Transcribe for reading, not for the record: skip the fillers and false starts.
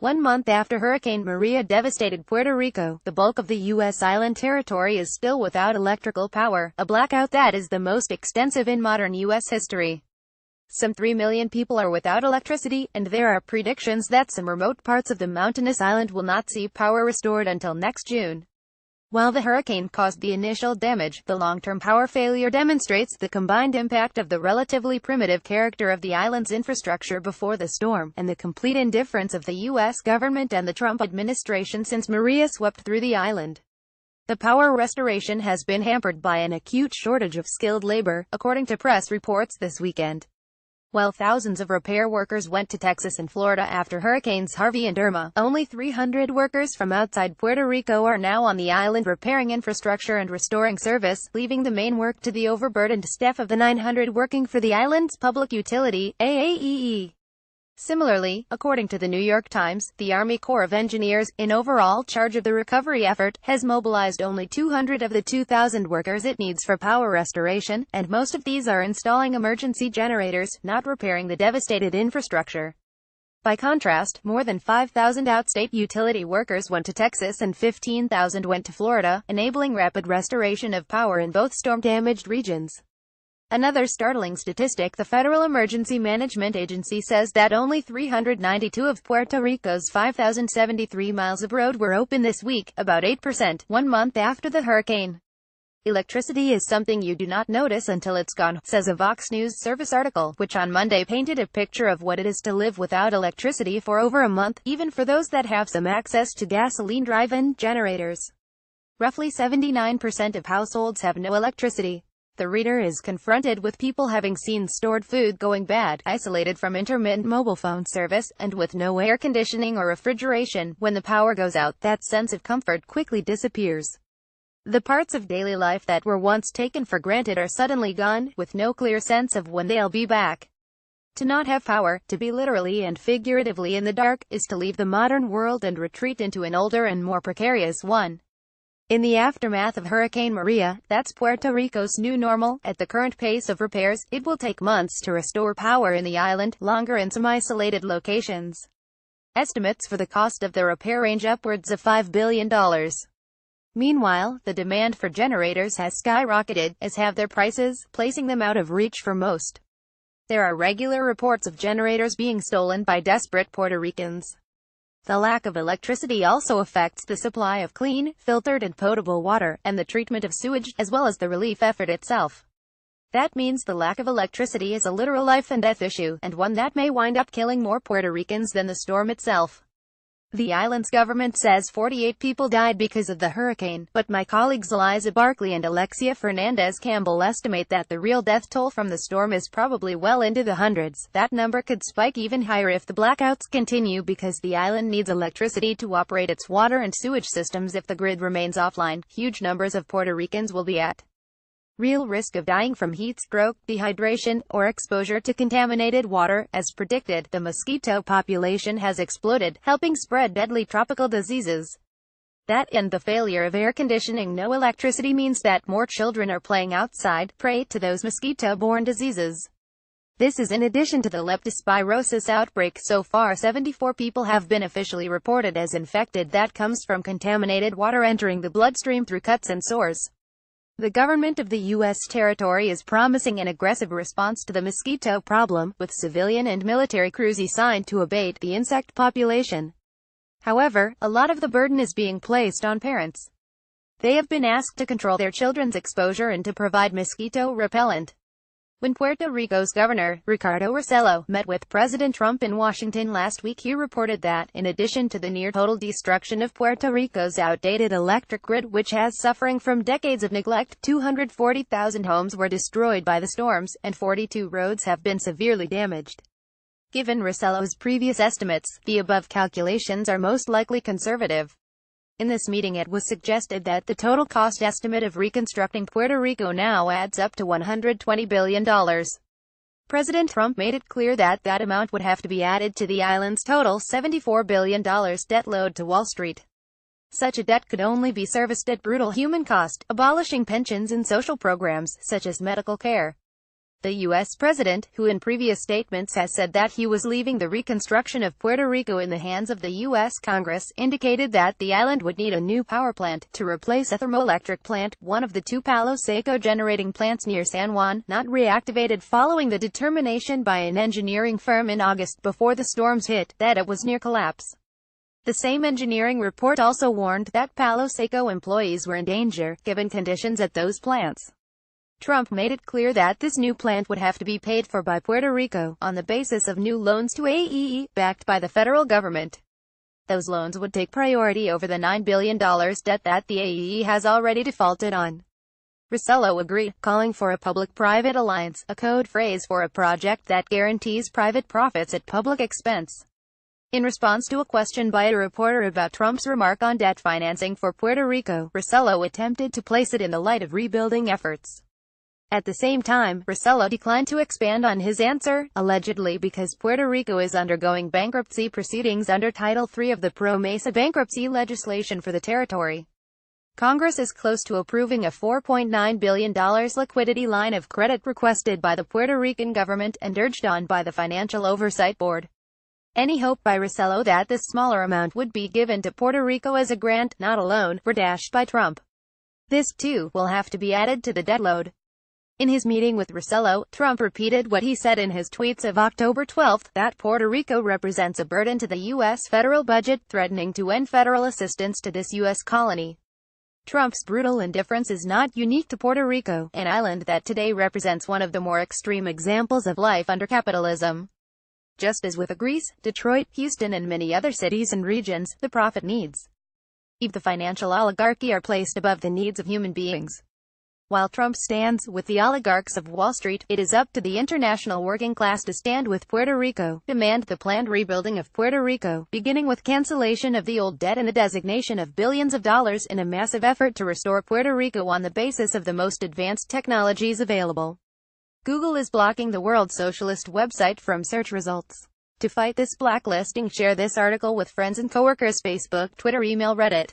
1 month after Hurricane Maria devastated Puerto Rico, the bulk of the U.S. island territory is still without electrical power, a blackout that is the most extensive in modern U.S. history. Some 3 million people are without electricity, and there are predictions that some remote parts of the mountainous island will not see power restored until next June. While the hurricane caused the initial damage, the long-term power failure demonstrates the combined impact of the relatively primitive character of the island's infrastructure before the storm, and the complete indifference of the U.S. government and the Trump administration since Maria swept through the island. The power restoration has been hampered by an acute shortage of skilled labor, according to press reports this weekend. While thousands of repair workers went to Texas and Florida after Hurricanes Harvey and Irma, only 300 workers from outside Puerto Rico are now on the island repairing infrastructure and restoring service, leaving the main work to the overburdened staff of the 900 working for the island's public utility, AAEE. Similarly, according to the New York Times, the Army Corps of Engineers, in overall charge of the recovery effort, has mobilized only 200 of the 2,000 workers it needs for power restoration, and most of these are installing emergency generators, not repairing the devastated infrastructure. By contrast, more than 5,000 outstate utility workers went to Texas and 15,000 went to Florida, enabling rapid restoration of power in both storm-damaged regions. Another startling statistic: the Federal Emergency Management Agency says that only 392 of Puerto Rico's 5,073 miles of road were open this week, about 8%, 1 month after the hurricane. Electricity is something you do not notice until it's gone, says a Vox News Service article, which on Monday painted a picture of what it is to live without electricity for over a month, even for those that have some access to gasoline drive-in generators. Roughly 79% of households have no electricity. The reader is confronted with people having seen stored food going bad, isolated from intermittent mobile phone service, and with no air conditioning or refrigeration. When the power goes out, that sense of comfort quickly disappears. The parts of daily life that were once taken for granted are suddenly gone, with no clear sense of when they'll be back. To not have power, to be literally and figuratively in the dark, is to leave the modern world and retreat into an older and more precarious one. In the aftermath of Hurricane Maria, that's Puerto Rico's new normal. At the current pace of repairs, it will take months to restore power in the island, longer in some isolated locations. Estimates for the cost of the repair range upwards of $5 billion. Meanwhile, the demand for generators has skyrocketed, as have their prices, placing them out of reach for most. There are regular reports of generators being stolen by desperate Puerto Ricans. The lack of electricity also affects the supply of clean, filtered and potable water, and the treatment of sewage, as well as the relief effort itself. That means the lack of electricity is a literal life and death issue, and one that may wind up killing more Puerto Ricans than the storm itself. The island's government says 48 people died because of the hurricane, but my colleagues Eliza Barkley and Alexia Fernandez-Campbell estimate that the real death toll from the storm is probably well into the hundreds. That number could spike even higher if the blackouts continue, because the island needs electricity to operate its water and sewage systems. If the grid remains offline, huge numbers of Puerto Ricans will be at real risk of dying from heat stroke, dehydration, or exposure to contaminated water. As predicted, the mosquito population has exploded, helping spread deadly tropical diseases. That and the failure of air conditioning. No electricity means that more children are playing outside, prey to those mosquito-borne diseases. This is in addition to the leptospirosis outbreak. So far, 74 people have been officially reported as infected. That comes from contaminated water entering the bloodstream through cuts and sores. The government of the U.S. territory is promising an aggressive response to the mosquito problem, with civilian and military crews assigned to abate the insect population. However, a lot of the burden is being placed on parents. They have been asked to control their children's exposure and to provide mosquito repellent. When Puerto Rico's governor, Ricardo Rossello, met with President Trump in Washington last week, he reported that, in addition to the near-total destruction of Puerto Rico's outdated electric grid, which has suffering from decades of neglect, 240,000 homes were destroyed by the storms, and 42 roads have been severely damaged. Given Rossello's previous estimates, the above calculations are most likely conservative. In this meeting it was suggested that the total cost estimate of reconstructing Puerto Rico now adds up to $120 billion. President Trump made it clear that that amount would have to be added to the island's total $74 billion debt load to Wall Street. Such a debt could only be serviced at brutal human cost, abolishing pensions and social programs, such as medical care. The U.S. president, who in previous statements has said that he was leaving the reconstruction of Puerto Rico in the hands of the U.S. Congress, indicated that the island would need a new power plant to replace a thermoelectric plant, one of the two Palo Seco generating plants near San Juan, not reactivated following the determination by an engineering firm in August before the storms hit, that it was near collapse. The same engineering report also warned that Palo Seco employees were in danger, given conditions at those plants. Trump made it clear that this new plant would have to be paid for by Puerto Rico, on the basis of new loans to AEE, backed by the federal government. Those loans would take priority over the $9 billion debt that the AEE has already defaulted on. Rossello agreed, calling for a public-private alliance, a code phrase for a project that guarantees private profits at public expense. In response to a question by a reporter about Trump's remark on debt financing for Puerto Rico, Rossello attempted to place it in the light of rebuilding efforts. At the same time, Rossello declined to expand on his answer, allegedly because Puerto Rico is undergoing bankruptcy proceedings under Title III of the Pro-Mesa bankruptcy legislation for the territory. Congress is close to approving a $4.9 billion liquidity line of credit requested by the Puerto Rican government and urged on by the Financial Oversight Board. Any hope by Rossello that this smaller amount would be given to Puerto Rico as a grant, not a loan, were dashed by Trump. This, too, will have to be added to the debt load. In his meeting with Rossello, Trump repeated what he said in his tweets of October 12, that Puerto Rico represents a burden to the U.S. federal budget, threatening to end federal assistance to this U.S. colony. Trump's brutal indifference is not unique to Puerto Rico, an island that today represents one of the more extreme examples of life under capitalism. Just as with Greece, Detroit, Houston and many other cities and regions, the profit needs of the financial oligarchy are placed above the needs of human beings. While Trump stands with the oligarchs of Wall Street, it is up to the international working class to stand with Puerto Rico, demand the planned rebuilding of Puerto Rico, beginning with cancellation of the old debt and the designation of billions of dollars in a massive effort to restore Puerto Rico on the basis of the most advanced technologies available. Google is blocking the World Socialist website from search results. To fight this blacklisting, share this article with friends and coworkers, Facebook, Twitter, email, Reddit.